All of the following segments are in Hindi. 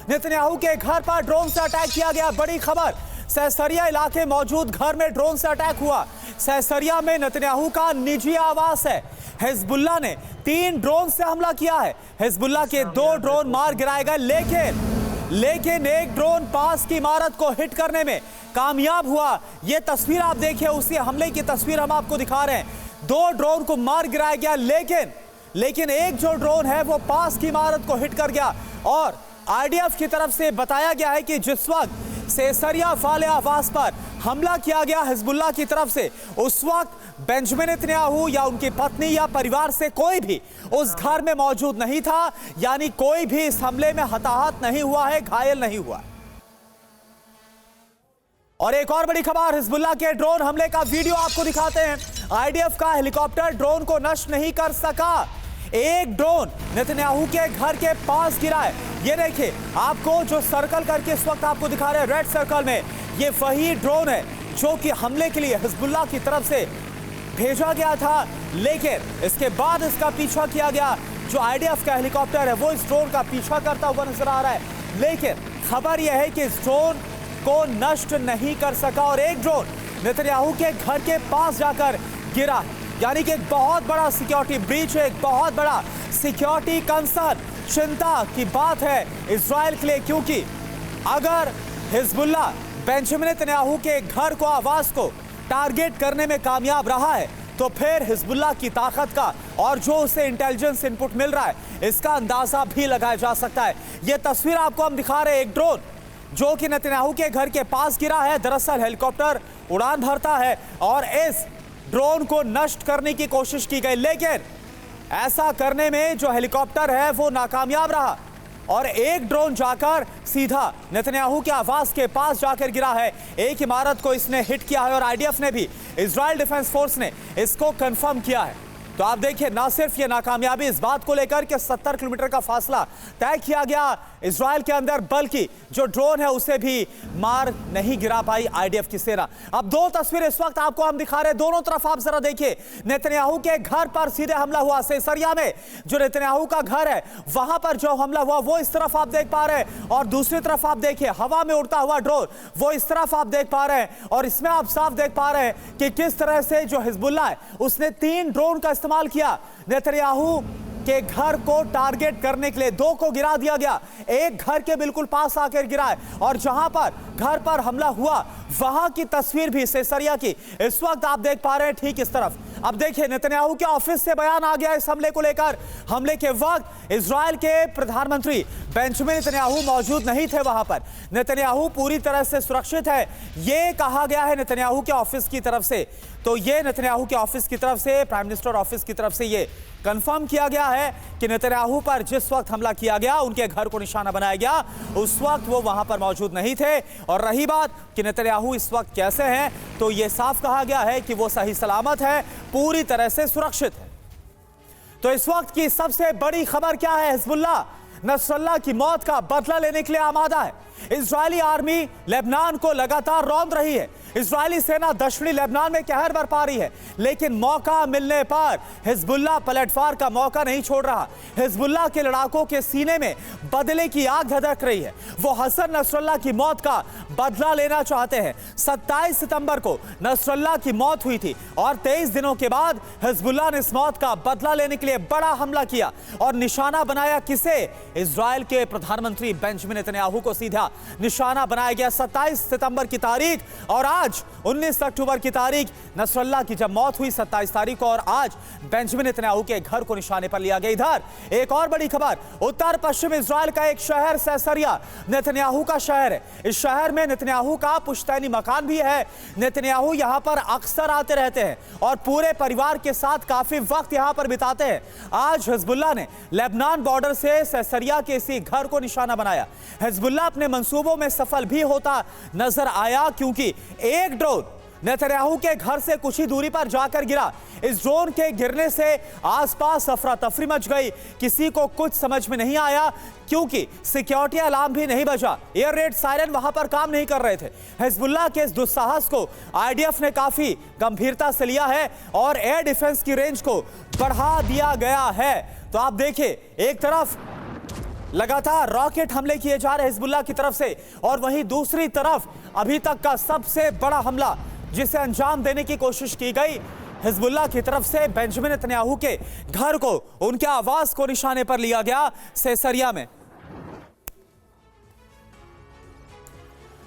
नेतन्याहू के घर पर ड्रोन से अटैक किया गया। बड़ी खबर, सहसरिया इलाके मौजूद घर में ड्रोन से अटैक हुआ। सहसरिया में नेतन्याहू का निजी आवास है। हिजबुल्लाह ने 3 ड्रोन से हमला किया है। हिजबुल्लाह के 2 ड्रोन मार गिराए गए, लेकिन एक ड्रोन पास की इमारत को हिट करने में कामयाब हुआ। यह तस्वीर आप देखिए, उसी हमले की तस्वीर हम आपको दिखा रहे हैं। 2 ड्रोन को मार गिराया गया, लेकिन एक जो ड्रोन है वो पास की इमारत को हिट कर गया। और आईडीएफ की तरफ से बताया गया है कि जिस वक्त सहसरिया वाले आवास पर हमला किया गया हिजबुल्लाह की तरफ से, उस वक्त बेंजामिन नेतन्याहू या उनकी पत्नी या परिवार से कोई भी उस घर में मौजूद नहीं था। यानी कोई भी इस हमले में हताहत नहीं हुआ है, घायल नहीं हुआ। और एक और बड़ी खबर, हिजबुल्लाह के ड्रोन हमले का वीडियो आपको दिखाते हैं। आईडीएफ का हेलीकॉप्टर ड्रोन को नष्ट नहीं कर सका। एक ड्रोन नेतन्याहू के घर के पास गिरा है। ये देखिए, आपको जो सर्कल करके इस वक्त आपको दिखा रहे हैं रेड सर्कल में, ये वही ड्रोन है जो कि हमले के लिए हिजबुल्लाह की तरफ से भेजा गया था। लेकिन इसके बाद इसका पीछा किया गया। जो आईडीएफ का हेलीकॉप्टर है वो इस ड्रोन का पीछा करता हुआ नजर आ रहा है। लेकिन खबर यह है कि इस ड्रोन को नष्ट नहीं कर सका और एक ड्रोन नेतन्याहू के घर के पास जाकर गिरा। यानी कि एक बहुत बड़ा सिक्योरिटी ब्रीच है, एक बहुत बड़ा सिक्योरिटी कंसर्न, चिंता की बात है इजराइल के लिए। क्योंकि अगर हिजबुल्लाह बेंजामिन नेतन्याहू के घर को, आवास को टारगेट करने में कामयाब रहा है, तो फिर हिजबुल्लाह की ताकत का और जो उसे इंटेलिजेंस इनपुट मिल रहा है, इसका अंदाजा भी लगाया जा सकता है। यह तस्वीर आपको हम दिखा रहे हैं, एक ड्रोन जो कि नेतन्याहू के घर के पास गिरा है। दरअसल हेलीकॉप्टर उड़ान भरता है और इस ड्रोन को नष्ट करने की कोशिश की गई, लेकिन ऐसा करने में जो हेलीकॉप्टर है वो नाकामयाब रहा और एक ड्रोन जाकर सीधा नेतन्याहू के आवास के पास जाकर गिरा है। एक इमारत को इसने हिट किया है और आईडीएफ ने भी, इजराइल डिफेंस फोर्स ने इसको कंफर्म किया है। तो आप देखिए, ना सिर्फ ये नाकामयाबी इस बात को लेकर कि 70 किलोमीटर का फासला तय किया गया इजराइल के अंदर, बल्कि जो ड्रोन है उसे भी मार नहीं गिरा पाई आईडीएफ की सेना। अब 2 तस्वीरें इस वक्त आपको हम दिखा रहे हैं, दोनों तरफ आप जरा देखिए। नेतन्याहू के घर पर सीधे हमला हुआ, सहसरिया में जो नेतन्याहू का घर है वहां पर जो हमला हुआ वो इस तरफ आप देख पा रहे हैं। और दूसरी तरफ आप देखिए, हवा में उड़ता हुआ ड्रोन वो इस तरफ आप देख पा रहे हैं। और इसमें आप साफ देख पा रहे हैं कि किस तरह से जो हिजबुल्लाह है उसने 3 ड्रोन का इस्तेमाल किया। नेतन्याहू के घर को टारगेट करने के लिए 2 को गिरा दिया गया, एक घर के बिल्कुल पास आकर गिरा है। और जहां पर घर पर हमला हुआ वहां की तस्वीर भी सहसरिया की इस वक्त आप देख पा रहे हैं, ठीक इस तरफ। अब देखिए, नेतन्याहू के ऑफिस से बयान आ गया इस हमले को लेकर। हमले के वक्त इजराइल के प्रधानमंत्री बेंजामिन नेतन्याहू मौजूद नहीं थे वहां पर। नेतन्याहू पूरी तरह से सुरक्षित है, यह कहा गया है नेतन्याहू के ऑफिस की तरफ से। तो ये नेतन्याहू के ऑफिस की तरफ से, प्राइम मिनिस्टर ऑफिस की तरफ से ये कंफर्म किया गया है कि नेतन्याहू पर जिस वक्त हमला किया गया, उनके घर को निशाना बनाया गया, उस वक्त वो वहां पर मौजूद नहीं थे। और रही बात कि नेतन्याहू इस वक्त कैसे हैं, तो ये साफ कहा गया है कि वो सही सलामत है, पूरी तरह से सुरक्षित है। तो इस वक्त की सबसे बड़ी खबर क्या है? हिजबुल्लाह नसरल्लाह की मौत का बदला लेने के लिए आमादा है। इजरायली आर्मी लेबनान को लगातार रौंद रही है। इजरायली सेना दक्षिणी लेबनान में कहर बरपा रही है, लेकिन मौका मिलने पर हिजबुल्लाह पलटवार का मौका नहीं छोड़ रहा। हिजबुल्लाह के लड़ाकों के सीने में बदले की आग धधक रही है। वो हसन नसरल्लाह की मौत का बदला लेना चाहते हैं। 27 सितंबर को नसरल्लाह की मौत हुई थी और 23 दिनों के बाद हिजबुल्लाह ने इस मौत का बदला लेने के लिए बड़ा हमला किया और निशाना बनाया किसे? इजराइल के प्रधानमंत्री बेंजामिन नेतन्याहू को सीधा निशाना बनाया गया। 27 सितंबर की तारीख और आज 19 अक्टूबर की तारीख नसरल्लाह की जब मौत हुई 27 तारीख को, और आज बेंजामिन नेतन्याहू के घर को निशाने पर लिया गया। इधर एक और बड़ी खबर, उत्तर पश्चिम इजराइल का एक शहर सहसरिया नेतन्याहू का शहर है। इस शहर में नेतन्याहू का पुश्तैनी मकान भी है। नेतन्याहू यहां पर अक्सर आते रहते हैं और पूरे परिवार के साथ काफी वक्त यहां पर बिताते हैं। आज हिजबुल्लाह ने लेबनान बॉर्डर से सहसरिया के इसी घर को निशाना बनाया। हिजबुल्लाह अपने मंसूबों में सफल भी होता नजर आया, क्योंकि एक ड्रोन नेतन्याहू के घर से कुछ ही दूरी पर जाकर गिरा। इस ड्रोन के गिरने से आसपास अफरा तफरी मच गई। किसी को कुछ समझ में नहीं आया, क्योंकि सिक्योरिटी अलार्म भी नहीं बजा, एयर रेड सायरन वहां पर काम नहीं कर रहे थे। हिजबुल्लाह के इस दुस्साहस को आईडीएफ ने काफी गंभीरता से लिया है और एयर डिफेंस की रेंज को बढ़ा दिया गया है। तो आप देखिए, एक तरफ लगातार रॉकेट हमले किए जा रहे हिजबुल्लाह की तरफ से, और वहीं दूसरी तरफ अभी तक का सबसे बड़ा हमला जिसे अंजाम देने की कोशिश की गई हिजबुल्लाह की तरफ से, बेंजामिन नेतन्याहू के घर को, उनके आवास को निशाने पर लिया गया कैसरिया में।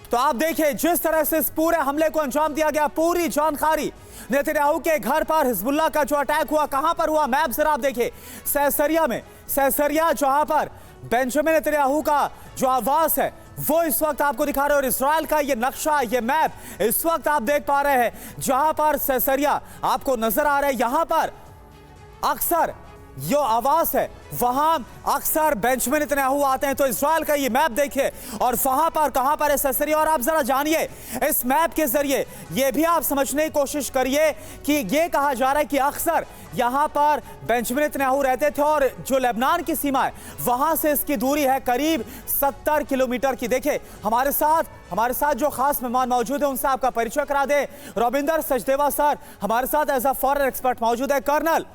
तो आप देखिए जिस तरह से इस पूरे हमले को अंजाम दिया गया, पूरी जानकारी नेतन्याहू के घर पर हिजबुल्लाह का जो अटैक हुआ, कहां पर हुआ, मैप जरा आप देखिए, कैसरिया में, कैसरिया जहां पर बेंजामिन नेतन्याहू का जो आवास है वो इस वक्त आपको दिखा रहे हैं, और इजराइल का ये नक्शा, ये मैप इस वक्त आप देख पा रहे हैं, जहां पर कैसरिया आपको नजर आ रहा है, यहां पर अक्सर जो आवास है वहां अक्सर बेंजामिन नेतन्याहू आते हैं। तो इजराइल का ये मैप देखिए, और वहां पर कहां पर है कैसरिया, और आप जरा जानिए इस मैप के जरिए ये भी आप समझने की कोशिश करिए कि ये कहा जा रहा है कि अक्सर यहां पर बेंजामिन नेतन्याहू रहते थे, और जो लेबनान की सीमा है वहां से इसकी दूरी है करीब 70 किलोमीटर की। देखिए हमारे साथ जो खास मेहमान मौजूद है उनसे आपका परिचय करा दे। रविंदर सचदेवा सर हमारे साथ एज अ फॉरेन एक्सपर्ट मौजूद है, colonel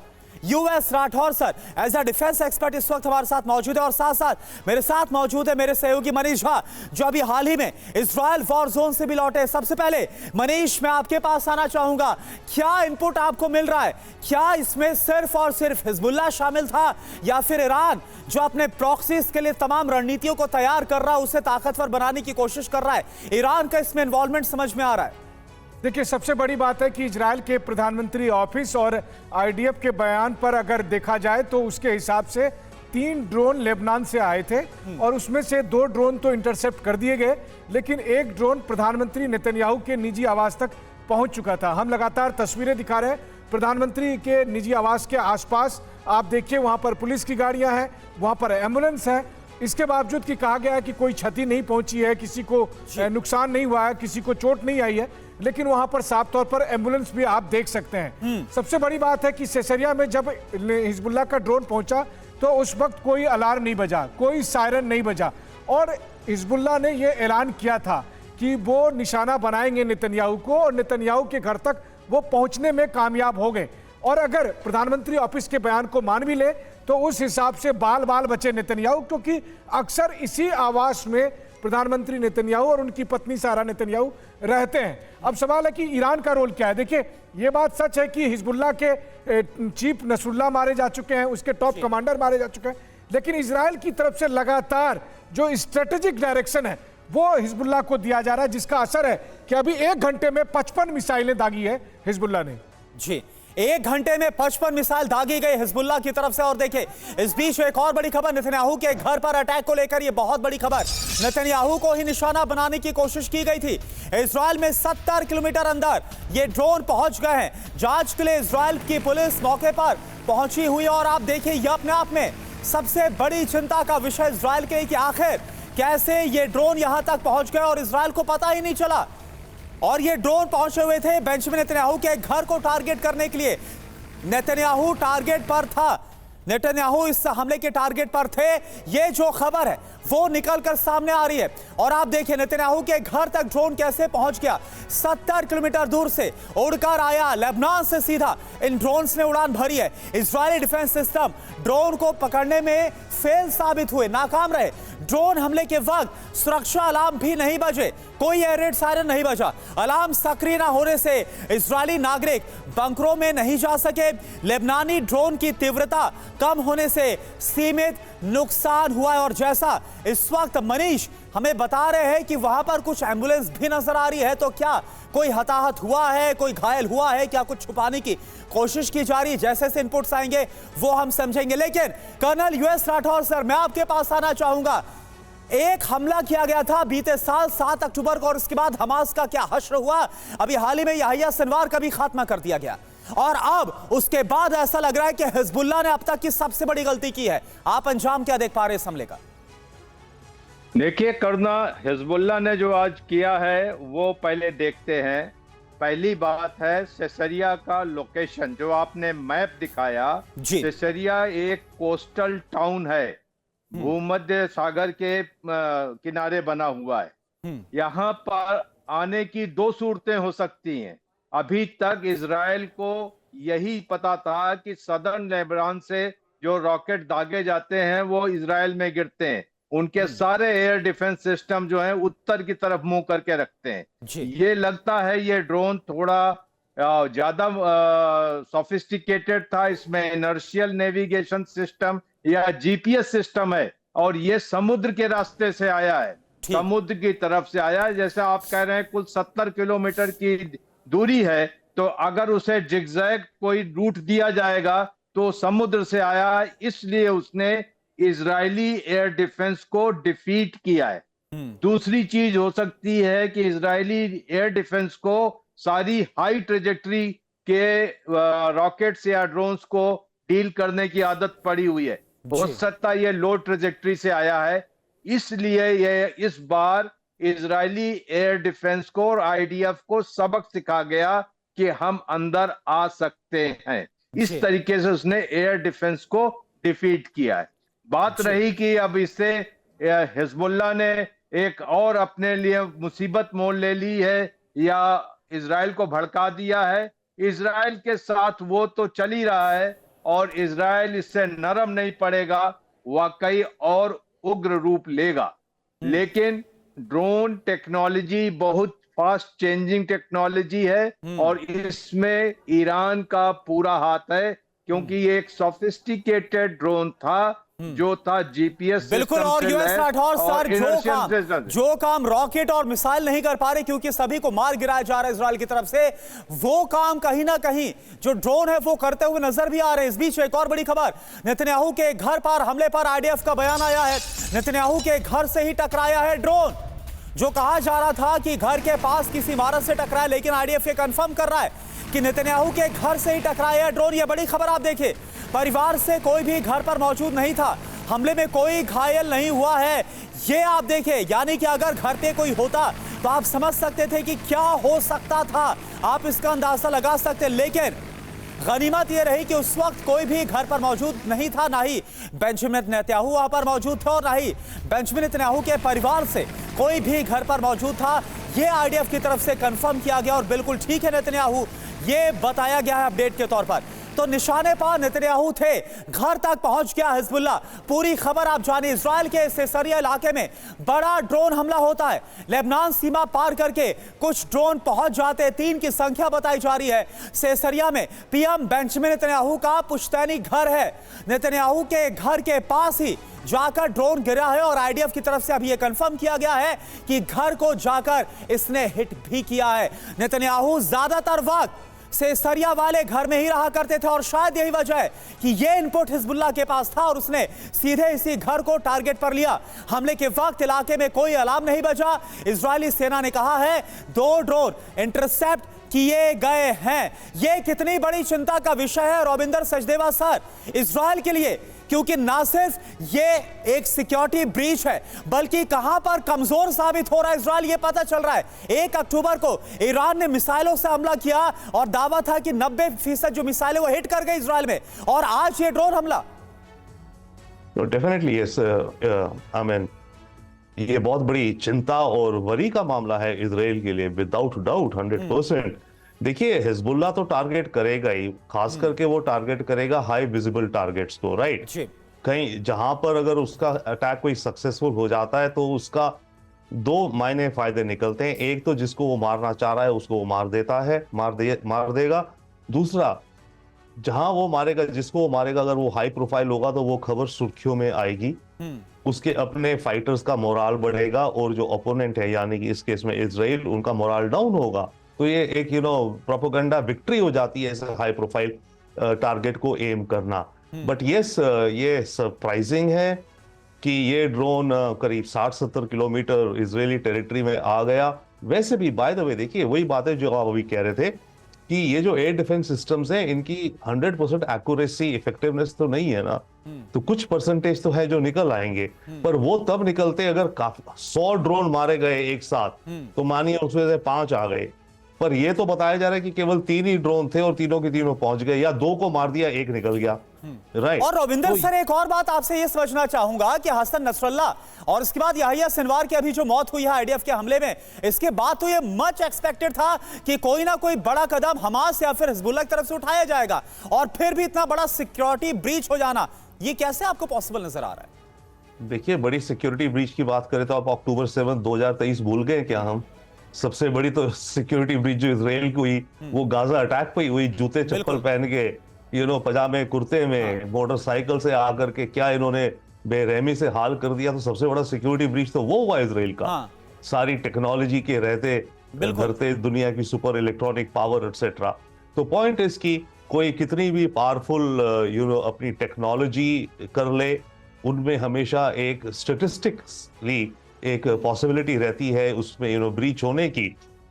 US Rathore sir as a defence expert इस वक्त हमारे साथ मौजूद है, और साथ साथ मेरे साथ मौजूद है मेरे सहयोगी मनीष झा, जो अभी हाल ही में इजराइल वॉर जोन से भी लौटे। सबसे पहले मनीष, मैं आपके पास आना चाहूंगा, क्या इनपुट आपको मिल रहा है? क्या इसमें सिर्फ और सिर्फ हिजबुल्लाह शामिल था, या फिर ईरान जो अपने प्रॉक्सीज के लिए तमाम रणनीतियों को तैयार कर रहा है, उसे ताकतवर बनाने की कोशिश कर रहा है, ईरान का इसमें इन्वॉल्वमेंट समझ में आ रहा है? देखिए, सबसे बड़ी बात है कि इजराइल के प्रधानमंत्री ऑफिस और आईडीएफ के बयान पर अगर देखा जाए तो उसके हिसाब से 3 ड्रोन लेबनान से आए थे, और उसमें से 2 ड्रोन तो इंटरसेप्ट कर दिए गए, लेकिन 1 ड्रोन प्रधानमंत्री नेतन्याहू के निजी आवास तक पहुंच चुका था। हम लगातार तस्वीरें दिखा रहे हैं प्रधानमंत्री के निजी आवास के आसपास। आप देखिए वहां पर पुलिस की गाड़ियां हैं, वहां पर एम्बुलेंस है, इसके बावजूद कि कहा गया है कि कोई क्षति नहीं पहुंची है, किसी को नुकसान नहीं हुआ है, किसी को चोट नहीं आई है, लेकिन वहां पर साफ तौर पर एम्बुलेंस भी आप देख सकते हैं। सबसे बड़ी बात है कि कैसरिया में जब हिजबुल्लाह का ड्रोन पहुंचा तो उस वक्त कोई अलार्म नहीं बजा, कोई सायरन नहीं बजा, और हिजबुल्लाह ने यह ऐलान किया था कि वो निशाना बनाएंगे नेतन्याहू को, और नेतन्याहू के घर तक वो पहुंचने में कामयाब हो गए। और अगर प्रधानमंत्री ऑफिस के बयान को मान भी ले तो उस हिसाब से बाल बाल बचे नेतन्याहू, क्योंकि अक्सर इसी आवास में प्रधानमंत्री नेतन्याहू और उनकी पत्नी सारा नेतन्याहू रहते हैं। अब सवाल है कि ईरान का रोल क्या है। देखिए, ये बात सच है कि हिजबुल्लाह के चीफ नसरुल्लाह मारे जा चुके हैं, उसके टॉप कमांडर मारे जा चुके हैं, लेकिन इजराइल की तरफ से लगातार जो स्ट्रेटेजिक डायरेक्शन है वो हिजबुल्लाह को दिया जा रहा है, जिसका असर है कि अभी 1 घंटे में 55 मिसाइलें दागी है हिजबुल्लाह ने। जी, 1 घंटे में 55 मिसाइल दागी गई हिजबुल्लाह की तरफ से। और देखिए इस बीच एक और बड़ी खबर, नेतन्याहू के घर पर अटैक को लेकर, यह बहुत बड़ी खबर, नेतन्याहू को ही निशाना बनाने की कोशिश की गई थी। इजराइल में 70 किलोमीटर अंदर ये ड्रोन पहुंच गए हैं। जांच के लिए इजराइल की पुलिस मौके पर पहुंची हुई है, और आप देखिए यह अपने आप में सबसे बड़ी चिंता का विषय इजराइल के कि आखिर कैसे ये ड्रोन यहां तक पहुंच गए और इजराइल को पता ही नहीं चला। और ये ड्रोन पहुंचे हुए थे बेंजामिन नेतन्याहू के घर को टारगेट करने के लिए। नेतन्याहू टारगेट पर था, नेतन्याहू इस हमले के टारगेट पर थे। ये जो खबर है वो निकलकर सामने आ रही है, और आप देखिए नेतन्याहू के घर तक ड्रोन कैसे पहुंच गया। 70 किलोमीटर दूर से उड़कर आया, लेबनान से सीधा इन ड्रोन्स ने उड़ान भरी है। इजरायली डिफेंस सिस्टम ड्रोन को पकड़ने में फेल साबित हुए, नाकाम रहे। ड्रोन हमले के वक्त सुरक्षा अलार्म भी नहीं बजे, कोई एयर रेड सायरन नहीं बजा। अलार्म सक्रिय न होने से इजरायली नागरिक बंकरों में नहीं जा सके। लेबनानी ड्रोन की तीव्रता कम होने से सीमित नुकसान हुआ है, और जैसा इस वक्त मनीष हमें बता रहे हैं कि वहां पर कुछ एम्बुलेंस भी नजर आ रही है, तो क्या कोई हताहत हुआ है, कोई घायल हुआ है, क्या कुछ छुपाने की कोशिश की जा रही है? जैसे से इनपुट्स आएंगे वो हम समझेंगे। लेकिन कर्नल यूएस राठौर सर, मैं आपके पास आना चाहूंगा। एक हमला किया गया था बीते साल 7 अक्टूबर को, और इसके बाद हमास का क्या हश्र हुआ। अभी हाल ही में याहिया सिनवार का भी खात्मा कर दिया गया, और अब उसके बाद ऐसा लग रहा है कि हिजबुल्लाह ने अब तक की सबसे बड़ी गलती की है। आप अंजाम क्या देख पा रहे हैं इस हमले का? देखिए करना, हिजबुल्लाह ने जो आज किया है वो पहले देखते हैं। पहली बात है कैसरिया का लोकेशन, जो आपने मैप दिखाया। कैसरिया एक कोस्टल टाउन है, भूमध्य सागर के किनारे बना हुआ है। यहाँ पर आने की 2 सूरतें हो सकती हैं। अभी तक इजराइल को यही पता था कि सदर्न लेबनान से जो रॉकेट दागे जाते हैं वो इजराइल में गिरते हैं, उनके सारे एयर डिफेंस सिस्टम जो है उत्तर की तरफ मुंह करके रखते हैं। ये लगता है ये ड्रोन थोड़ा ज्यादा सोफिस्टिकेटेड था, इसमें इनर्शियल नेविगेशन सिस्टम या जीपीएस सिस्टम है और ये समुद्र के रास्ते से आया है, समुद्र की तरफ से आया है। जैसे आप कह रहे हैं कुल 70 किलोमीटर की दूरी है, तो अगर उसे जिगजैग कोई रूट दिया जाएगा तो समुद्र से आया है, इसलिए उसने इजरायली एयर डिफेंस को डिफीट किया है। दूसरी चीज हो सकती है कि इजरायली एयर डिफेंस को सारी हाई ट्रेजेक्टरी के रॉकेट्स या ड्रोन्स को डील करने की आदत पड़ी हुई है। हो सकता है ये लो ट्रेजेक्टरी से आया है, इसलिए ये इस बार इजरायली एयर डिफेंस को और आईडीएफ को सबक सिखा गया कि हम अंदर आ सकते हैं। इस तरीके से उसने एयर डिफेंस को डिफीट किया है। बात रही कि अब इससे हिजबुल्लाह ने एक और अपने लिए मुसीबत मोल ले ली है या इजराइल को भड़का दिया है। इजराइल के साथ वो तो चल ही रहा है और इजराइल इससे नरम नहीं पड़ेगा, वाकई और उग्र रूप लेगा। लेकिन ड्रोन टेक्नोलॉजी बहुत फास्ट चेंजिंग टेक्नोलॉजी है और इसमें ईरान का पूरा हाथ है, क्योंकि ये एक सोफिस्टिकेटेड ड्रोन था जो था जीपीएस बिल्कुल। और यूएस राठौर सर, जो काम रॉकेट और मिसाइल नहीं कर पा रहे क्योंकि सभी को मार गिराया जा रहा है इजराइल की तरफ से, वो काम कहीं ना कहीं जो ड्रोन है वो करते हुए नजर भी आ रहे हैं। इस बीच एक और बड़ी खबर, नेतन्याहू के घर पर हमले पर आईडीएफ का बयान आया है। नेतन्याहू के घर से ही टकराया है ड्रोन। जो कहा जा रहा था कि घर के पास किसी इमारत से टकराया, लेकिन आईडीएफ ये कंफर्म कर रहा है कि नेतन्याहू के घर से ही टकराया है ड्रोन। ये बड़ी खबर आप देखिए, परिवार से कोई भी घर पर मौजूद नहीं था, हमले में कोई घायल नहीं हुआ है। ये आप देखिए, यानी कि अगर घर पे कोई होता तो आप समझ सकते थे कि क्या हो सकता था, आप इसका अंदाजा लगा सकते। लेकिन गनीमत यह रही कि उस वक्त कोई भी घर पर मौजूद नहीं था, ना ही बेंजामिन नेतन्याहू वहां पर मौजूद थे और ना ही बेंजामिन नेतन्याहू के परिवार से कोई भी घर पर मौजूद था। यह आईडीएफ की तरफ से कंफर्म किया गया और बिल्कुल ठीक है नेतन्याहू, ये बताया गया है अपडेट के तौर पर। तो निशाने पर नेतन्याहू थे, घर तक पहुंच गया हिजबुल्लाह। पूरी खबर आप जानिए। इजराइल के सेसरिया इलाके में बड़ा ड्रोन हमला होता है, लेबनान सीमा पार करके कुछ ड्रोन पहुंच जाते हैं, 3 की संख्या बताई जा रही है। सेसरिया में पीएम बेंजामिन नेतन्याहू का पुश्तैनी घर है, नेतन्याहू के घर के पास ही जाकर ड्रोन गिरा है और आईडीएफ की तरफ से अभी यह कंफर्म किया गया है कि घर को जाकर इसने हिट भी किया है। नेतन्याहू ज्यादातर वक्त सेसरिया वाले घर में ही रहा करते थे और शायद यही वजह है कि यह इनपुट हिजबुल्लाह के पास था और उसने सीधे इसी घर को टारगेट पर लिया। हमले के वक्त इलाके में कोई अलार्म नहीं बजा। इजरायली सेना ने कहा है 2 ड्रोन इंटरसेप्ट किए गए हैं। यह कितनी बड़ी चिंता का विषय है रविंदर सचदेवा सर इजराइल के लिए, क्योंकि ना सिर्फ ये एक सिक्योरिटी ब्रीच है बल्कि कहां पर कमजोर साबित हो रहा है इजराइल ये पता चल रहा है। 1 अक्टूबर को ईरान ने मिसाइलों से हमला किया और दावा था कि 90% जो मिसाइलें वो हिट कर गई इजराइल में, और आज ये ड्रोन हमला। डेफिनेटली यस, आई मीन ये बहुत बड़ी चिंता और वरी का मामला है इजराइल के लिए, विदाउट डाउट 100%। देखिए हिजबुल्लाह तो टारगेट करेगा ही, खास करके वो टारगेट करेगा हाई विजिबल टारगेट्स को, राइट। कहीं जहां पर अगर उसका अटैक कोई सक्सेसफुल हो जाता है तो उसका 2 मायने फायदे निकलते हैं। एक तो जिसको वो मारना चाह रहा है उसको वो मार देता है, मार देगा। दूसरा, जहां वो मारेगा, जिसको वो मारेगा, अगर वो हाई प्रोफाइल होगा तो वो खबर सुर्खियों में आएगी, उसके अपने फाइटर्स का मोराल बढ़ेगा और जो ओपोनेंट है यानी कि इस केस में इजराइल, उनका मोराल डाउन होगा। तो ये एक प्रोपेगेंडा विक्ट्री हो जाती है ऐसे हाई प्रोफाइल टारगेट को एम करना। बट यस, ये सरप्राइजिंग है कि ये ड्रोन करीब 60-70 किलोमीटर इजरायली टेरिटरी में आ गया। वैसे भी बाय द वे देखिए, वही बात है जो आप अभी कह रहे थे कि ये जो एयर डिफेंस सिस्टम्स हैं इनकी 100% एक्यूरेसी, इफेक्टिवनेस तो नहीं है ना, तो कुछ परसेंटेज तो है जो निकल आएंगे, पर वो तब निकलते अगर काफी 100 ड्रोन मारे गए एक साथ, तो मानिए उसमें से 5 आ गए। पर ये तो बताया जा रहा है कि केवल 3 ही ड्रोन थे और तीनों के तीनों पहुंच गए, या 2 को मार दिया, 1 निकल गया, राइट। और रविंदर सर एक और बात आपसे ये समझना चाहूंगा कि हसन नसरुल्लाह और इसके बाद याहिया सिनवार की अभी जो मौत हुई है आईडीएफ के हमले में, इसके बाद तो ये मच एक्सपेक्टेड था कि कोई ना कोई बड़ा कदम हमास या फिर हिजबुल्लाह की तरफ से उठाया जाएगा, और फिर भी इतना बड़ा सिक्योरिटी ब्रीच हो जाना, ये कैसे आपको पॉसिबल नजर आ रहा है? देखिए, बड़ी सिक्योरिटी ब्रीच की बात करें तो आप अक्टूबर 7 2023 भूल गए क्या? हम सबसे बड़ी तो सिक्योरिटी ब्रीच जो इसराइल की हुई वो गाजा अटैक पे ही हुई। जूते चप्पल पहन के, पजामे कुर्ते में, मोटरसाइकिल से आकर के क्या इन्होंने बेरहमी से हाल कर दिया। तो सबसे बड़ा सिक्योरिटी ब्रीच तो वो हुआ इसराइल का। सारी टेक्नोलॉजी के रहते धरते दुनिया की सुपर इलेक्ट्रॉनिक पावर एटसेट्रा। तो पॉइंट इज की कोई कितनी भी पावरफुल अपनी टेक्नोलॉजी कर ले, उनमें हमेशा एक स्टेटिस्टिकली एक पॉसिबिलिटी रहती है उसमें ब्रीच होने की।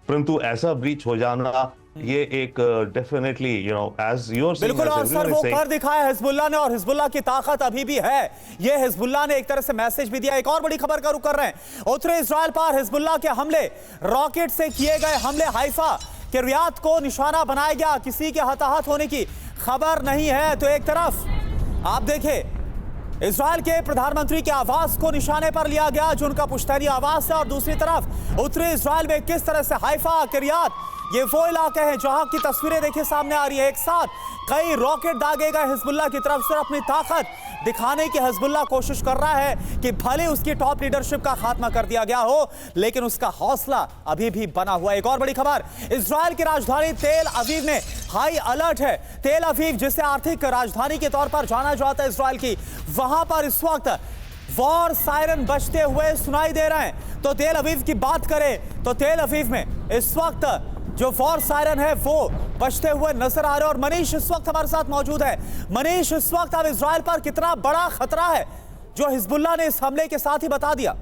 परंतु ऐसा ब्रीच हो जाना ये एक डेफिनेटली एज यूर बिल्कुल। और सर वो कर दिखाया हिजबुल्लाह ने, और हिजबुल्लाह की ताकत अभी भी है। ये हिजबुल्लाह ने एक तरह से मैसेज भी दिया। एक और बड़ी खबर का रुख कर रहे हैं। उत्तरी इजराइल पर हिजबुल्लाह के हमले, रॉकेट से किए गए हमले, हाइफा के रियाद को निशाना बनाया गया। किसी के हताहत होने की खबर नहीं है। तो एक तरफ आप देखें इजराइल के प्रधानमंत्री के आवास को निशाने पर लिया गया, जो उनका पुश्तैनी आवास है, और दूसरी तरफ उत्तरी इजराइल में किस तरह से हाइफा, किरियात, ये वो इलाके हैं जहां की तस्वीरें देखिए सामने आ रही है। एक साथ कई रॉकेट दागे गए हिजबुल्लाह की तरफ से। अपनी ताकत दिखाने की हिजबुल्लाह कोशिश कर रहा है कि भले उसकी टॉप लीडरशिप का खात्मा कर दिया गया हो, लेकिन उसका हौसला अभी भी बना हुआ है। एक और बड़ी खबर, इजराइल की राजधानी तेल अवीव में हाई अलर्ट है। तेल अवीव, जिसे आर्थिक राजधानी के तौर पर जाना जाता है इजराइल की, वहां पर इस वक्त वॉर सायरन बजते हुए सुनाई दे रहे हैं। तो तेल अवीव की बात करें तो तेल अवीव में इस वक्त जो वॉर सायरन है वो बजते हुए नजर आ रहे हैं। और मनीष इस वक्त हमारे साथ मौजूद है। मनीष, इस वक्त अब इजराइल पर कितना बड़ा खतरा है जो हिजबुल्लाह ने इस हमले के साथ ही बता दिया?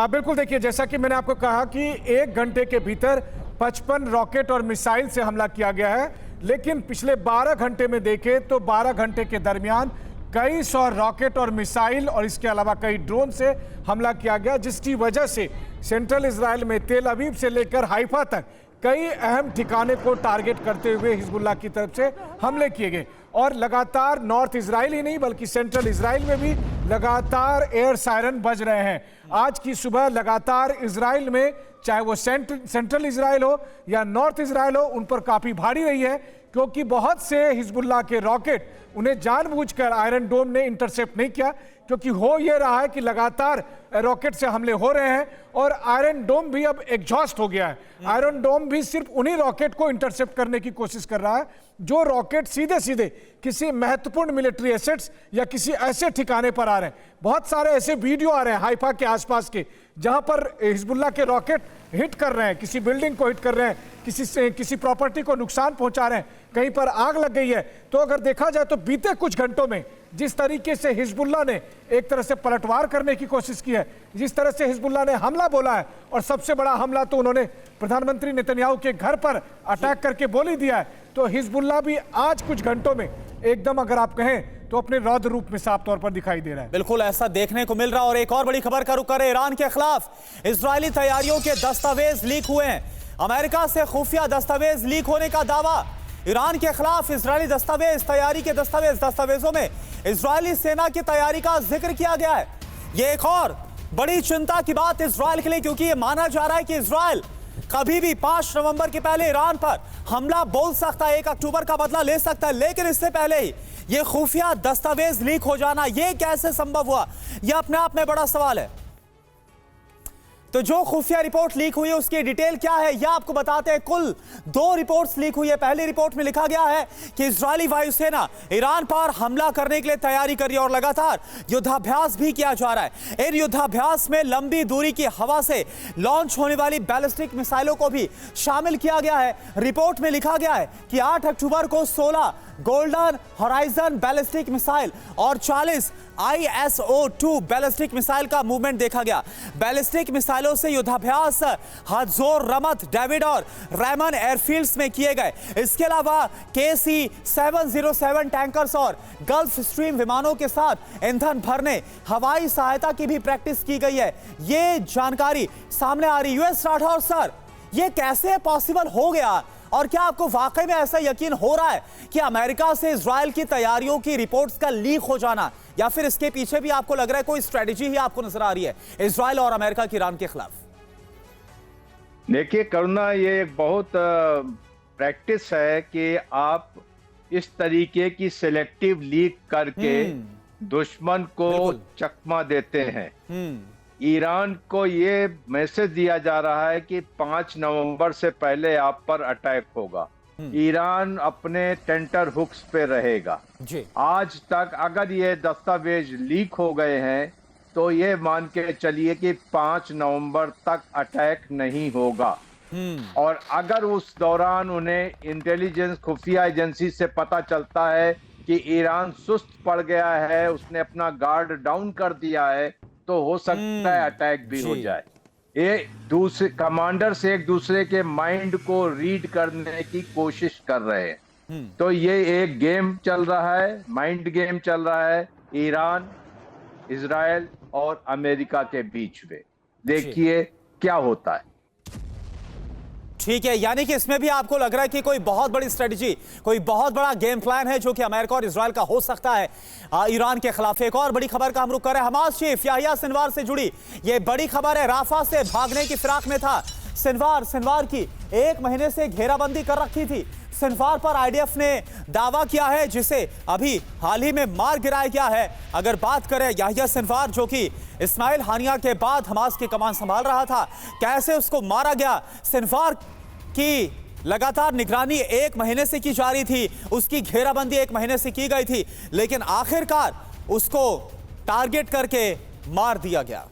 बिल्कुल, देखिए जैसा कि मैंने आपको कहा कि 1 घंटे के भीतर 55 रॉकेट और मिसाइल से हमला किया गया है। लेकिन पिछले 12 घंटे में देखें तो 12 घंटे के दरमियान कई 100 रॉकेट और मिसाइल और इसके अलावा कई ड्रोन से हमला किया गया, जिसकी वजह से सेंट्रल इजराइल में तेल अवीव से लेकर हाइफा तक कई अहम ठिकाने को टारगेट करते हुए हिजबुल्लाह की तरफ से हमले किए गए। और लगातार नॉर्थ इजराइल ही नहीं बल्कि सेंट्रल इजराइल में भी लगातार एयर सायरन बज रहे हैं। आज की सुबह लगातार इजराइल में, चाहे वो सेंट्रल इजराइल हो या नॉर्थ इजराइल हो, उन पर काफ़ी भारी रही है, क्योंकि बहुत से हिजबुल्लाह के रॉकेट उन्हें जानबूझकर आयरन डोम ने इंटरसेप्ट नहीं किया, क्योंकि हो ये रहा है कि लगातार रॉकेट से हमले हो रहे हैं और आयरन डोम भी अब एग्जॉस्ट हो गया है। आयरन डोम भी सिर्फ उन्हीं रॉकेट को इंटरसेप्ट करने की कोशिश कर रहा है जो रॉकेट सीधे सीधे किसी महत्वपूर्ण मिलिट्री एसेट्स या किसी ऐसे ठिकाने पर आ रहे हैं। बहुत सारे ऐसे वीडियो आ रहे हैं हाइफा के आसपास के, जहां पर हिजबुल्लाह के रॉकेट हिट कर रहे हैं, किसी बिल्डिंग को हिट कर रहे हैं, किसी प्रॉपर्टी को नुकसान पहुंचा रहे हैं, कहीं पर आग लग गई है। तो अगर देखा जाए तो बीते कुछ घंटों में जिस तरीके से हिजबुल्लाह ने एक तरह से पलटवार करने की कोशिश की है, जिस तरह से हिजबुल्लाह ने हमला बोला है, और सबसे बड़ा हमला तो उन्होंने प्रधानमंत्री नेतन्याहू के घर पर अटैक करके बोल ही दिया है, तो हिजबुल्लाह भी आज कुछ घंटों में एकदम, अगर आप कहें तो अपने रौद्र रूप में साफ तौर पर दिखाई दे रहा है। बिल्कुल ऐसा देखने को मिल रहा है। और एक और बड़ी खबर का रुख करें, ईरान के खिलाफ इजरायली तैयारियों के दस्तावेज लीक हुए हैं। अमेरिका से खुफिया दस्तावेज लीक होने का दावा। ईरान के खिलाफ इजरायली दस्तावेज, तैयारी के दस्तावेजों में इजरायली सेना की तैयारी का जिक्र किया गया है। यह एक और बड़ी चिंता की बात इजरायल के लिए, क्योंकि यह माना जा रहा है कि इजरायल कभी भी 5 नवंबर के पहले ईरान पर हमला बोल सकता है, 1 अक्टूबर का बदला ले सकता है। लेकिन इससे पहले ही यह खुफिया दस्तावेज लीक हो जाना, यह कैसे संभव हुआ, यह अपने आप में बड़ा सवाल है। तो जो खुफिया रिपोर्ट लीक हुई है उसकी डिटेल क्या है, यह आपको बताते हैं। कुल 2 रिपोर्ट्स लीक हुई है। पहली रिपोर्ट में लिखा गया है कि इजरायली वायुसेना ईरान पर हमला करने के लिए तैयारी कर रही है और लगातार युद्धाभ्यास भी किया जा रहा है। इन युद्धाभ्यास में लंबी दूरी की हवा से लॉन्च होने वाली बैलिस्टिक मिसाइलों को भी शामिल किया गया है। रिपोर्ट में लिखा गया है कि 8 अक्टूबर को 16 गोल्डन हॉराइजन बैलिस्टिक मिसाइल और 40 ISO-2 बैलिस्टिक मिसाइल का मूवमेंट देखा गया। बैलिस्टिक मिसाइलों से युद्धाभ्यास हज़ोर, रमत, डेविड और रैमन एयरफील्ड्स में किए गए। इसके अलावा KC-707 टैंकर्स और गल्फ स्ट्रीम विमानों के साथ ईंधन भरने, हवाई सहायता की भी प्रैक्टिस की गई है। ये जानकारी सामने आ रही। यूएस राठौर सर, ये कैसे पॉसिबल हो गया, और क्या आपको वाकई में ऐसा यकीन हो रहा है कि अमेरिका से इजराइल की तैयारियों की रिपोर्ट्स का लीक हो जाना, या फिर इसके पीछे भी आपको लग रहा है कोई स्ट्रेटजी ही आपको नजर आ रही है इजराइल और अमेरिका की ईरान के खिलाफ? देखिए करुणा, ये एक बहुत प्रैक्टिस है कि आप इस तरीके की सिलेक्टिव लीक करके दुश्मन को बिल्कुल। चकमा देते हैं। ईरान को ये मैसेज दिया जा रहा है कि 5 नवंबर से पहले आप पर अटैक होगा। ईरान अपने टेंटर हुक्स पे रहेगा। जी। आज तक अगर ये दस्तावेज लीक हो गए हैं तो ये मान के चलिए कि 5 नवंबर तक अटैक नहीं होगा। और अगर उस दौरान उन्हें इंटेलिजेंस खुफिया एजेंसी से पता चलता है कि ईरान सुस्त पड़ गया है, उसने अपना गार्ड डाउन कर दिया है, तो हो सकता है अटैक भी हो जाए। ये दूसरे कमांडर्स एक दूसरे के माइंड को रीड करने की कोशिश कर रहे हैं। तो ये एक गेम चल रहा है, माइंड गेम चल रहा है ईरान, इजराइल और अमेरिका के बीच में। देखिए क्या होता है। ठीक है, यानी कि इसमें भी आपको लग रहा है कि कोई बहुत बड़ी स्ट्रेटजी, कोई बहुत बड़ा गेम प्लान है जो कि अमेरिका और इजराइल का हो सकता है ईरान के खिलाफ। एक और बड़ी खबर का हम रुख कर रहे हैं। हमास चीफ याहिया सिनवार से जुड़ी ये बड़ी खबर है। राफा से भागने की फिराक में था सिनवार की 1 महीने से घेराबंदी कर रखी थी। सिनवार पर आईडीएफ ने दावा किया है, जिसे अभी हाल ही में मार गिराया गया है। अगर बात करें याहिया सिनवार, जो कि इस्माइल हानिया के बाद हमास की कमान संभाल रहा था, कैसे उसको मारा गया। सिनवार की लगातार निगरानी 1 महीने से की जा रही थी, उसकी घेराबंदी 1 महीने से की गई थी, लेकिन आखिरकार उसको टारगेट करके मार दिया गया।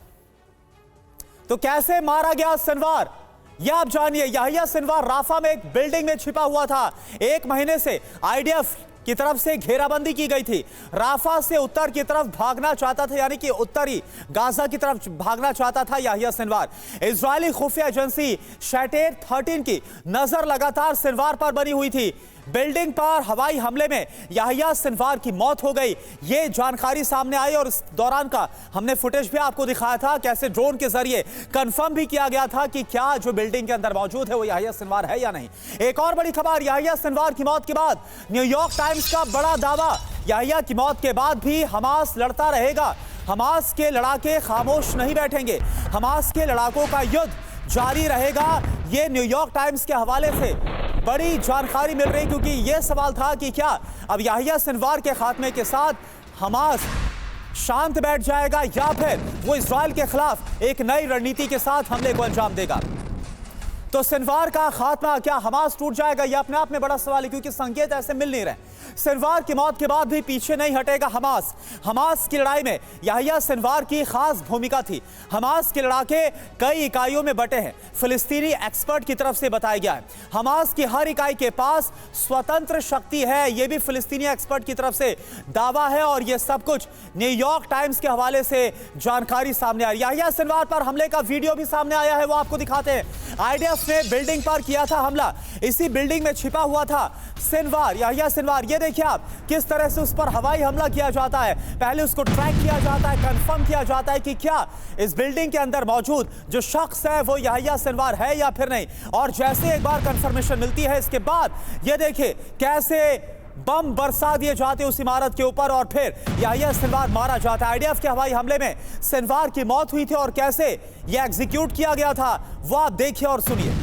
तो कैसे मारा गया सिनवार, यह आप जानिए। याहिया सिनवार राफा में एक बिल्डिंग में छिपा हुआ था। 1 महीने से आईडीएफ की तरफ से घेराबंदी की गई थी। राफा से उत्तर की तरफ भागना चाहता था, यानी कि उत्तरी गाजा की तरफ भागना चाहता था याहिया सिनवार। इजरायली खुफिया एजेंसी शैटेर 13 की नजर लगातार सिनवार पर बनी हुई थी। बिल्डिंग पर हवाई हमले में याहिया सिनवार की मौत हो गई, ये जानकारी सामने आई। और इस दौरान का हमने फुटेज भी आपको दिखाया था, कैसे ड्रोन के जरिए कंफर्म भी किया गया था कि क्या जो बिल्डिंग के अंदर मौजूद है वो याहिया सिनवार है या नहीं। एक और बड़ी खबर, याहिया सिनवार की मौत के बाद न्यूयॉर्क टाइम्स का बड़ा दावा, याहिया की मौत के बाद भी हमास लड़ता रहेगा। हमास के लड़ाके खामोश नहीं बैठेंगे, हमास के लड़ाकों का युद्ध जारी रहेगा। ये न्यूयॉर्क टाइम्स के हवाले से बड़ी जानकारी मिल रही, क्योंकि यह सवाल था कि क्या अब याहिया सिनवार के खात्मे के साथ हमास शांत बैठ जाएगा या फिर वो इजराइल के खिलाफ एक नई रणनीति के साथ हमले को अंजाम देगा। तो सिनवार का खात्मा, क्या हमास टूट जाएगा, यह अपने आप में बड़ा सवाल है, क्योंकि संकेत ऐसे मिल नहीं रहे। सिनवार की मौत के बाद भी पीछे नहीं हटेगा हमास। हमास की लड़ाई में याहिया सिनवार की खास भूमिका थी। हमास के लड़ाके कई इकाइयों में बटे हैं, फिलिस्तीनी एक्सपर्ट की तरफ से बताया गया है। हमास की हर इकाई के पास स्वतंत्र शक्ति है, यह भी फिलिस्तीनी एक्सपर्ट की तरफ से दावा है। और यह सब कुछ न्यूयॉर्क टाइम्स के हवाले से जानकारी सामने आ रही है। याहिया सिनवार पर हमले का वीडियो भी सामने आया है, वो आपको दिखाते हैं। आईडीएफ ने बिल्डिंग पर किया था हमला, इसी बिल्डिंग में छिपा हुआ था सिनवार, याहिया सिनवार। ये देखिए आप किस तरह से उस पर हवाई हमला किया जाता है। पहले उसको ट्रैक किया जाता है, कंफर्म किया जाता है कि क्या इस बिल्डिंग के अंदर मौजूद जो शख्स है वो याहिया सिनवार है या फिर नहीं। और जैसे एक बार कंफर्मेशन मिलती है, इसके बाद ये देखिए कैसे बम बरसा दिए जाते उस इमारत के ऊपर और फिर याहिया सिनवार मारा जाता है। आईडीएफ के हवाई हमले में सिनवार की मौत हुई थी और कैसे यह एग्जीक्यूट किया गया था वो आप देखिए और सुनिए।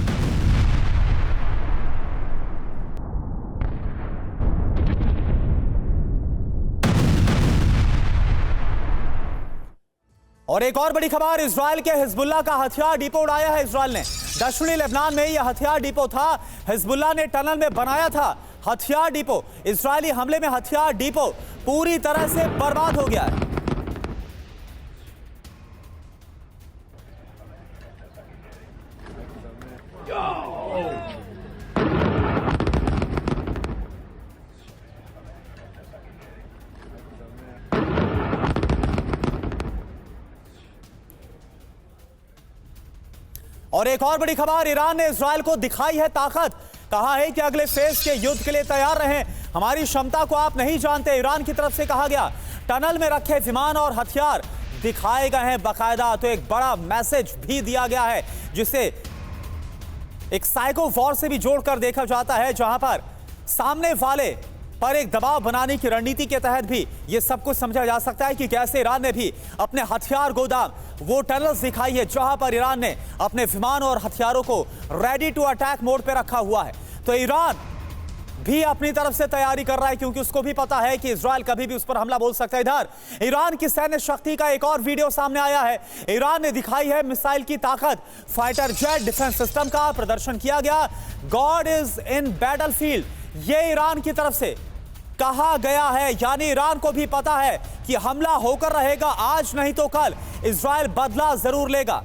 और एक और बड़ी खबर, इजराइल के हिजबुल्लाह का हथियार डिपो उड़ाया है इजराइल ने। दक्षिणी लेबनान में यह हथियार डिपो था, हिजबुल्लाह ने टनल में बनाया था हथियार डिपो। इजरायली हमले में हथियार डिपो पूरी तरह से बर्बाद हो गया है। और एक और बड़ी खबर, ईरान ने इजराइल को दिखाई है ताकत, कहा है कि अगले फेज के युद्ध के लिए तैयार रहें, हमारी क्षमता को आप नहीं जानते। ईरान की तरफ से कहा गया टनल में रखे विमान और हथियार दिखाए गए हैं बाकायदा। तो एक बड़ा मैसेज भी दिया गया है, जिसे एक साइको वॉर से भी जोड़कर देखा जाता है, जहां पर सामने वाले पर एक दबाव बनाने की रणनीति के तहत भी यह सब कुछ समझा जा सकता है कि कैसे ईरान ने भी अपने हथियार गोदाम, वो टनल्स दिखाई है जहां पर ईरान ने अपने विमान और हथियारों को रेडी टू अटैक मोड पे रखा हुआ है। तो ईरान भी अपनी तरफ से तैयारी कर रहा है, क्योंकि उसको भी पता है कि इजराइल कभी भी उस पर हमला बोल सकता है। इधर ईरान की सैन्य शक्ति का एक और वीडियो सामने आया है। ईरान ने दिखाई है मिसाइल की ताकत। फाइटर जेट डिफेंस सिस्टम का प्रदर्शन किया गया। गॉड इज इन बैटलफील्ड, ये ईरान की तरफ से कहा गया है। यानी ईरान को भी पता है कि हमला होकर रहेगा, आज नहीं तो कल इजराइल बदला जरूर लेगा।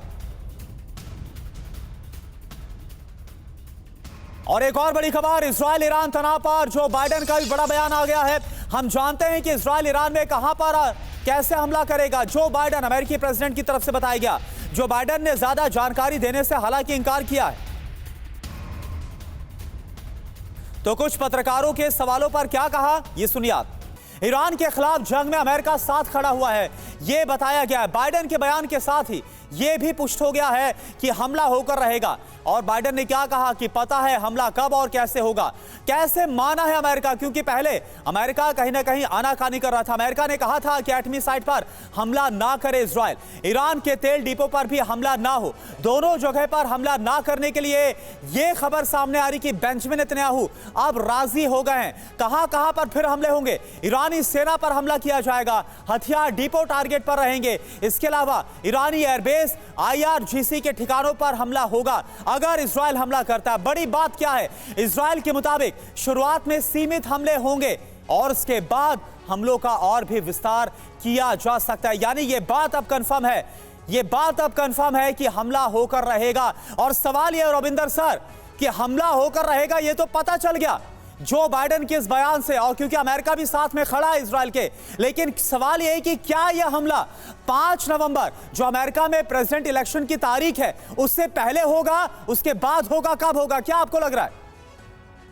और एक और बड़ी खबर, इजराइल ईरान तनाव पर जो बाइडेन का भी बड़ा बयान आ गया है। हम जानते हैं कि इजराइल ईरान में कहां पर कैसे हमला करेगा। जो बाइडेन अमेरिकी प्रेसिडेंट की तरफ से बताया गया। जो बाइडेन ने ज्यादा जानकारी देने से हालांकि इंकार किया है। तो कुछ पत्रकारों के सवालों पर क्या कहा, यह सुनिए आप। ईरान के खिलाफ जंग में अमेरिका साथ खड़ा हुआ है, यह बताया गया है। बाइडेन के बयान के साथ ही यह भी पुष्ट हो गया है कि हमला होकर रहेगा। और बाइडेन ने क्या कहा कि पता है हमला कब और कैसे होगा। कैसे माना है अमेरिका, क्योंकि पहले अमेरिका कहीं ना कहीं आनाकानी कर रहा था। अमेरिका ने कहा था कि एटमी साइट पर हमला ना करे इजराइल, ईरान के तेल डिपो पर भी हमला ना हो, दोनों जगह पर हमला ना करने के लिए यह खबर सामने आ रही कि बेंजामिन नेतन्याहू अब राजी हो गए हैं। कहां कहां पर फिर हमले होंगे, ईरानी सेना पर हमला किया जाएगा, हथियार डिपो टारगेट पर रहेंगे। इसके अलावा ईरानी एयरबेस, IRGC के ठिकानों पर हमला होगा अगर इजराइल हमला करता है। बड़ी बात क्या है, इजराइल के मुताबिक शुरुआत में सीमित हमले होंगे और उसके बाद हमलों का और भी विस्तार किया जा सकता है। यानी यह बात अब कंफर्म है, यह बात अब कंफर्म है कि हमला होकर रहेगा। और सवाल यह रविंदर सर कि हमला होकर रहेगा, यह तो पता चल गया जो बाइडेन के इस बयान से, और क्योंकि अमेरिका भी साथ में खड़ा है इजराइल के। लेकिन सवाल यह है कि क्या यह हमला 5 नवंबर जो अमेरिका में प्रेसिडेंट इलेक्शन की तारीख है उससे पहले होगा, उसके बाद होगा, कब होगा, क्या आपको लग रहा है?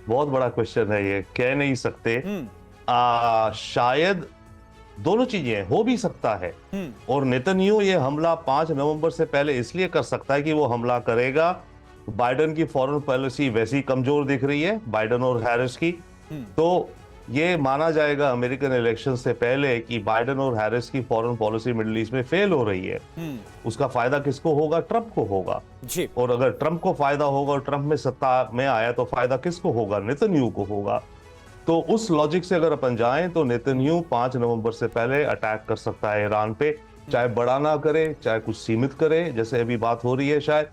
बहुत बड़ा क्वेश्चन है ये, कह नहीं सकते। शायद दोनों चीजें हो भी सकता है। और नेतन्याहू ये हमला 5 नवंबर से पहले इसलिए कर सकता है कि वो हमला करेगा। बाइडेन की फॉरेन पॉलिसी वैसी कमजोर दिख रही है, बाइडेन और हैरिस की। तो ये माना जाएगा अमेरिकन इलेक्शन से पहले कि बाइडेन और हैरिस की फॉरेन पॉलिसी मिडिल ईस्ट में फेल हो रही है। उसका फायदा किसको होगा? ट्रंप को होगा जी। और अगर ट्रंप को फायदा होगा और ट्रंप में सत्ता में आया तो फायदा किसको होगा? नेतन्याहू को होगा। तो उस लॉजिक से अगर अपन जाएं तो नेतन्याहू 5 नवंबर से पहले अटैक कर सकता है ईरान पे, चाहे बड़ा ना करे, चाहे कुछ सीमित करे, जैसे अभी बात हो रही है शायद,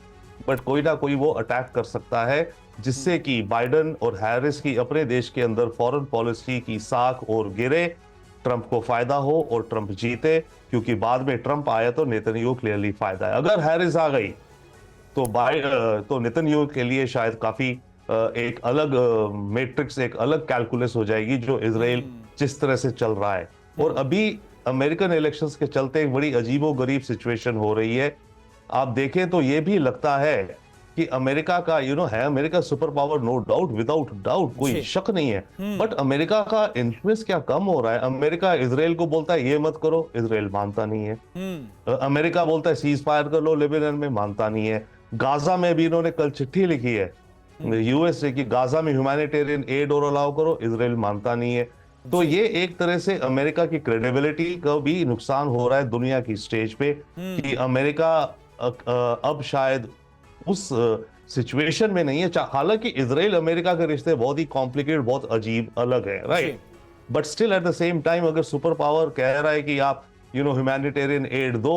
बट कोई ना कोई वो अटैक कर सकता है, जिससे कि बाइडेन और हैरिस की अपने देश के अंदर फॉरेन पॉलिसी की साख और गिरे, ट्रंप को फायदा हो और ट्रंप जीते। क्योंकि बाद में ट्रंप आया तो नेतन्याहू क्लियरली फायदा है। अगर हैरिस आ गई तो नेतन्याहू के लिए शायद काफी एक अलग मैट्रिक्स, एक अलग कैलकुलस हो जाएगी जो इजराइल जिस तरह से चल रहा है। और अभी अमेरिकन इलेक्शंस के चलते एक बड़ी अजीबोगरीब सिचुएशन हो रही है। आप देखें तो ये भी लगता है कि अमेरिका का है America super power, no doubt, without doubt, कोई शक नहीं है। बट अमेरिका का इंफ्लुएंस क्या कम हो रहा है? अमेरिका इजराइल को बोलता है ये मत करो, इजराइल मानता नहीं है। अमेरिका बोलता है सीज फायर कर लो लेबनान में, मानता नहीं है। गाजा में भी इन्होंने कल चिट्ठी लिखी है यूएसए की, गाजा में ह्यूमैनिटेरियन एड और अलाउ करो, इजराइल मानता नहीं है। तो ये एक तरह से अमेरिका की क्रेडिबिलिटी का भी नुकसान हो रहा है दुनिया की स्टेज पे, कि अमेरिका अब शायद उस सिचुएशन में नहीं है। हालांकि इजराइल अमेरिका के रिश्ते बहुत ही कॉम्प्लिकेटेड, बहुत अजीब, अलग है, right? But still at the same time अगर सुपर पावर कह रहा है कि आप ह्यूमैनिटेरियन एड दो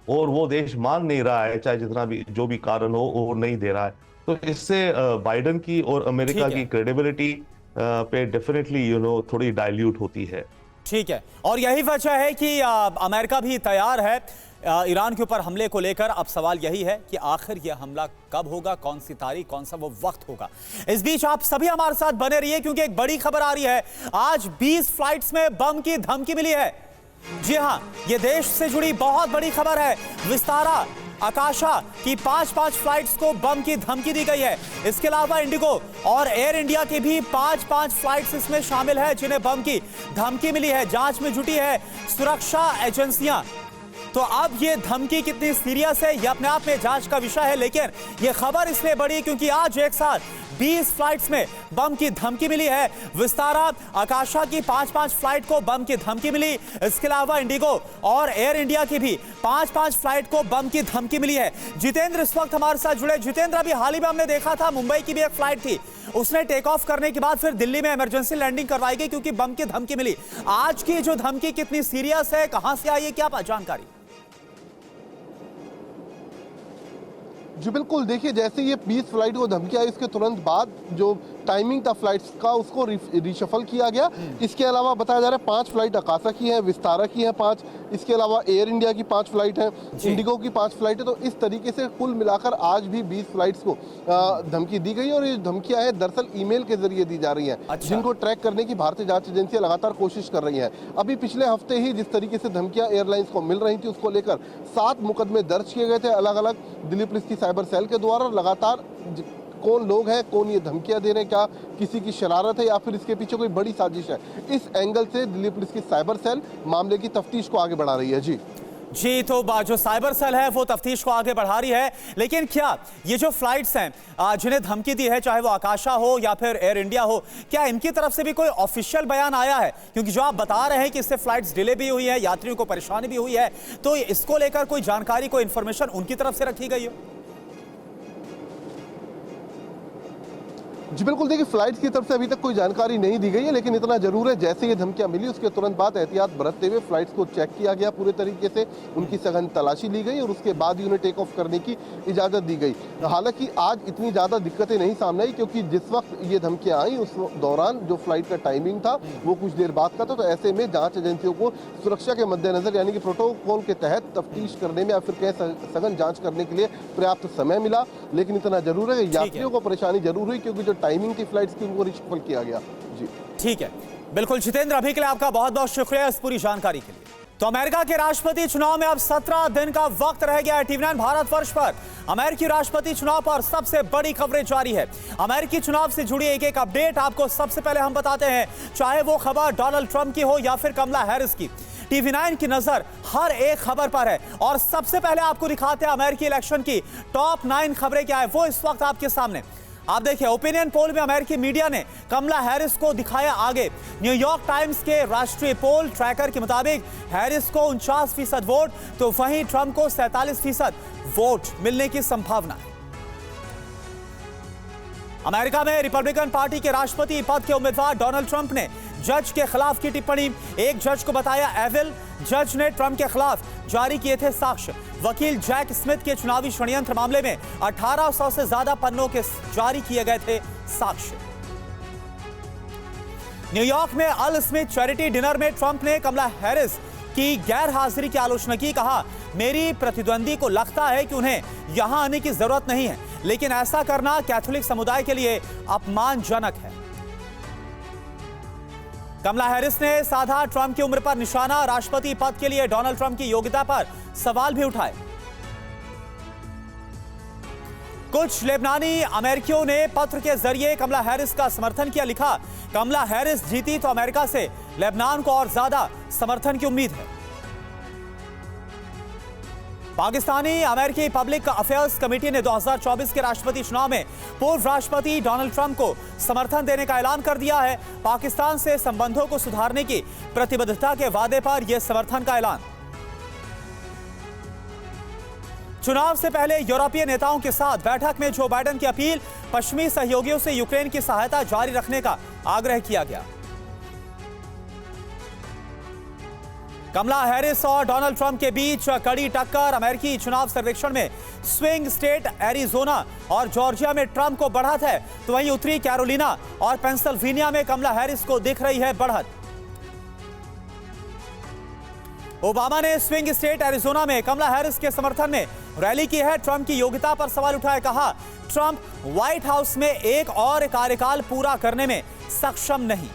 और वो देश मान नहीं रहा है, चाहे जितना भी जो भी कारण हो वो नहीं दे रहा है, तो इससे बाइडेन की और अमेरिका की क्रेडिबिलिटी पे डेफिनेटली थोड़ी डाइल्यूट होती है। ठीक है, और यही वजह है कि अमेरिका भी तैयार है ईरान के ऊपर हमले को लेकर। अब सवाल यही है कि आखिर यह हमला कब होगा, कौन सी तारीख, कौन सा वो वक्त होगा। इस बीच आप सभी हमारे साथ बने रहिए क्योंकि एक बड़ी खबर आ रही है। आज 20 फ्लाइट्स में बम की धमकी मिली है। जी हां, यह देश से जुड़ी बहुत बड़ी खबर है। विस्तारा, आकाशा की 5 फ्लाइट्स को बम की धमकी दी गई है। इसके अलावा इंडिगो और एयर इंडिया की भी 5 फ्लाइट्स इसमें शामिल है जिन्हें बम की धमकी मिली है। जांच में जुटी है सुरक्षा एजेंसियां। तो अब ये धमकी कितनी सीरियस है ये अपने आप में जांच का विषय है, लेकिन ये खबर इसलिए बड़ी क्योंकि आज एक साथ 20 फ्लाइट्स में बम की धमकी मिली है। विस्तारा, आकाशा की 5 फ्लाइट को बम की धमकी मिली। इसके अलावा इंडिगो और एयर इंडिया की भी 5 फ्लाइट को बम की धमकी मिली है। जितेंद्र इस वक्त हमारे साथ जुड़े। जितेंद्र, अभी हाल ही में हमने देखा था मुंबई की भी एक फ्लाइट थी उसने टेक ऑफ करने के बाद फिर दिल्ली में इमरजेंसी लैंडिंग करवाई गई क्योंकि बम की धमकी मिली। आज की जो धमकी कितनी सीरियस है, कहां से आई है, क्या जानकारी? जी बिल्कुल, देखिए जैसे ये 20 फ्लाइट को धमकी आई, इसके तुरंत बाद जो टाइमिंग था फ्लाइट्स का उसको रिशफल किया गया। इसके अलावा बताया जा रहा है 5 फ्लाइट अकाशा की है, विस्तारा की है 5, इसके अलावा एयर इंडिया की 5 फ्लाइट है, इंडिगो की 5 फ्लाइट है। तो इस तरीके से कुल मिलाकर आज भी 20 फ्लाइट्स को धमकी दी गई और ये धमकियां हैं दरअसल ईमेल के जरिए दी जा रही हैं। अच्छा। जिनको ट्रैक करने की भारतीय जांच एजेंसियां लगातार कोशिश कर रही हैं। अभी पिछले हफ्ते ही जिस तरीके से धमकियां एयरलाइंस को मिल रही थी उसको लेकर 7 मुकदमे दर्ज किए गए थे अलग अलग दिल्ली पुलिस की साइबर सेल के द्वारा। लगातार कौन लोग हैं, कौन ये धमकियां दे रहे हैं, क्या किसी की शरारत है या फिर इसके पीछे कोई बड़ी साजिश है, इस एंगल से दिल्ली पुलिस की साइबर सेल मामले की तफ्तीश को आगे बढ़ा रही है। जी तो जो साइबर सेल है वो तफ्तीश को आगे बढ़ा रही है, लेकिन क्या ये जो फ्लाइट्स हैं जिन्हें धमकी दी है, चाहे वो आकाशा हो या फिर एयर इंडिया हो, क्या इनकी तरफ से भी कोई ऑफिशियल बयान आया है? क्योंकि जो आप बता रहे हैं कि इससे फ्लाइट्स डिले भी हुई है, यात्रियों को परेशानी भी हुई है, तो इसको लेकर कोई जानकारी, कोई इंफॉर्मेशन उनकी तरफ से रखी गई हो? जी बिल्कुल, देखिए फ्लाइट्स की तरफ से अभी तक कोई जानकारी नहीं दी गई है, लेकिन इतना जरूर है जैसे ये धमकियां मिली उसके तुरंत बाद एहतियात बरतते हुए फ्लाइट्स को चेक किया गया पूरे तरीके से, उनकी सघन तलाशी ली गई और उसके बाद ही उन्हें टेक ऑफ करने की इजाजत दी गई। हालांकि आज इतनी ज्यादा दिक्कतें नहीं सामने आई क्योंकि जिस वक्त ये धमकियां आई उस दौरान जो फ्लाइट का टाइमिंग था वो कुछ देर बाद का था। तो ऐसे में जांच एजेंसियों को सुरक्षा के मद्देनजर यानी कि प्रोटोकॉल के तहत तफ्तीश करने में या फिर सघन जांच करने के लिए पर्याप्त समय मिला। लेकिन इतना जरूर है कि यात्रियों को परेशानी जरूर हुई क्योंकि जो टाइमिंग थी फ्लाइट्स की उनको रिशफल किया गया। जी ठीक है, बिल्कुल जितेंद्र, अभी के लिए आपका बहुत बहुत शुक्रिया इस पूरी जानकारी के लिए। तो अमेरिका के राष्ट्रपति चुनाव में अब 17 दिन का वक्त रह गया है। टीवी9 भारतवर्ष पर अमेरिकी राष्ट्रपति चुनाव पर सबसे बड़ी खबरें जारी है। अमेरिकी चुनाव से जुड़ी एक एक अपडेट आपको सबसे पहले हम बताते हैं, चाहे वो खबर डोनाल्ड ट्रंप की हो या फिर कमला हैरिस की। टीवी9 की नजर हर एक खबर पर है और सबसे पहले आपको दिखाते हैं अमेरिकी इलेक्शन की टॉप 9 खबरें क्या है वो इस वक्त आपके सामने। आप देखिए, ओपिनियन पोल में अमेरिकी मीडिया ने कमला हैरिस को दिखाया आगे। न्यूयॉर्क टाइम्स के राष्ट्रीय पोल ट्रैकर के मुताबिक हैरिस को 49% वोट तो वहीं ट्रंप को 47% वोट मिलने की संभावना है। अमेरिका में रिपब्लिकन पार्टी के राष्ट्रपति पद के उम्मीदवार डोनाल्ड ट्रंप ने जज के खिलाफ की टिप्पणी, एक जज को बताया एविल। जज ने ट्रंप के खिलाफ जारी किए थे साक्ष्य। वकील जैक स्मिथ के चुनावी षड्यंत्र मामले में 1800 से ज्यादा पन्नों के जारी किए गए थे साक्ष्य। न्यूयॉर्क में अल स्मिथ चैरिटी डिनर में ट्रंप ने कमला हैरिस की गैर हाजिरी की आलोचना की। कहा, मेरी प्रतिद्वंदी को लगता है कि उन्हें यहां आने की जरूरत नहीं है, लेकिन ऐसा करना कैथोलिक समुदाय के लिए अपमानजनक है। कमला हैरिस ने साधा ट्रंप की उम्र पर निशाना, राष्ट्रपति पद के लिए डोनाल्ड ट्रंप की योग्यता पर सवाल भी उठाए। कुछ लेबनानी अमेरिकियों ने पत्र के जरिए कमला हैरिस का समर्थन किया। लिखा, कमला हैरिस जीती तो अमेरिका से लेबनान को और ज्यादा समर्थन की उम्मीद है। पाकिस्तानी अमेरिकी पब्लिक अफेयर्स कमेटी ने 2024 के राष्ट्रपति चुनाव में पूर्व राष्ट्रपति डोनाल्ड ट्रंप को समर्थन देने का ऐलान कर दिया है। पाकिस्तान से संबंधों को सुधारने की प्रतिबद्धता के वादे पर यह समर्थन का ऐलान। चुनाव से पहले यूरोपीय नेताओं के साथ बैठक में जो बाइडेन की अपील, पश्चिमी सहयोगियों से यूक्रेन की सहायता जारी रखने का आग्रह किया गया। कमला हैरिस और डोनाल्ड ट्रंप के बीच कड़ी टक्कर। अमेरिकी चुनाव सर्वेक्षण में स्विंग स्टेट एरिजोना और जॉर्जिया में ट्रंप को बढ़त है, तो वहीं उत्तरी कैरोलिना और पेंसिल्वेनिया में कमला हैरिस को दिख रही है बढ़त। ओबामा ने स्विंग स्टेट एरिजोना में कमला हैरिस के समर्थन में रैली की है। ट्रंप की योग्यता पर सवाल उठाया। कहा, ट्रंप व्हाइट हाउस में एक और कार्यकाल पूरा करने में सक्षम नहीं।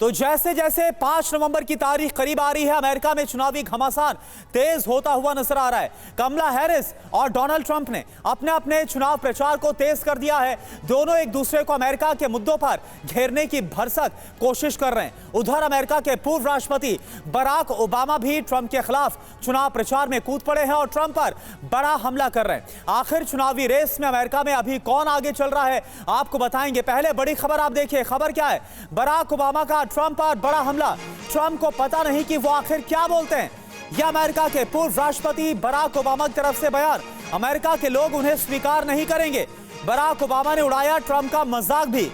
तो जैसे जैसे 5 नवंबर की तारीख करीब आ रही है, अमेरिका में चुनावी घमासान तेज होता हुआ नजर आ रहा है। कमला हैरिस और डोनाल्ड ट्रंप ने अपने अपने चुनाव प्रचार को तेज कर दिया है। दोनों एक दूसरे को अमेरिका के मुद्दों पर घेरने की भरसक कोशिश कर रहे हैं। उधर अमेरिका के पूर्व राष्ट्रपति बराक ओबामा भी ट्रंप के खिलाफ चुनाव प्रचार में कूद पड़े हैं और ट्रंप पर बड़ा हमला कर रहे हैं। आखिर चुनावी रेस में अमेरिका में अभी कौन आगे चल रहा है, आपको बताएंगे। पहले बड़ी खबर आप देखिए। खबर क्या है? बराक ओबामा का ट्रंप पर बड़ा हमला। ट्रंप को पता नहीं कि वो आखिर क्या बोलते हैं। यह अमेरिका के पूर्व राष्ट्रपति बराक ओबामा की तरफ से बयान। अमेरिका के लोग उन्हें स्वीकार नहीं करेंगे। बराक ओबामा ने उड़ाया ट्रंप का मजाक भी।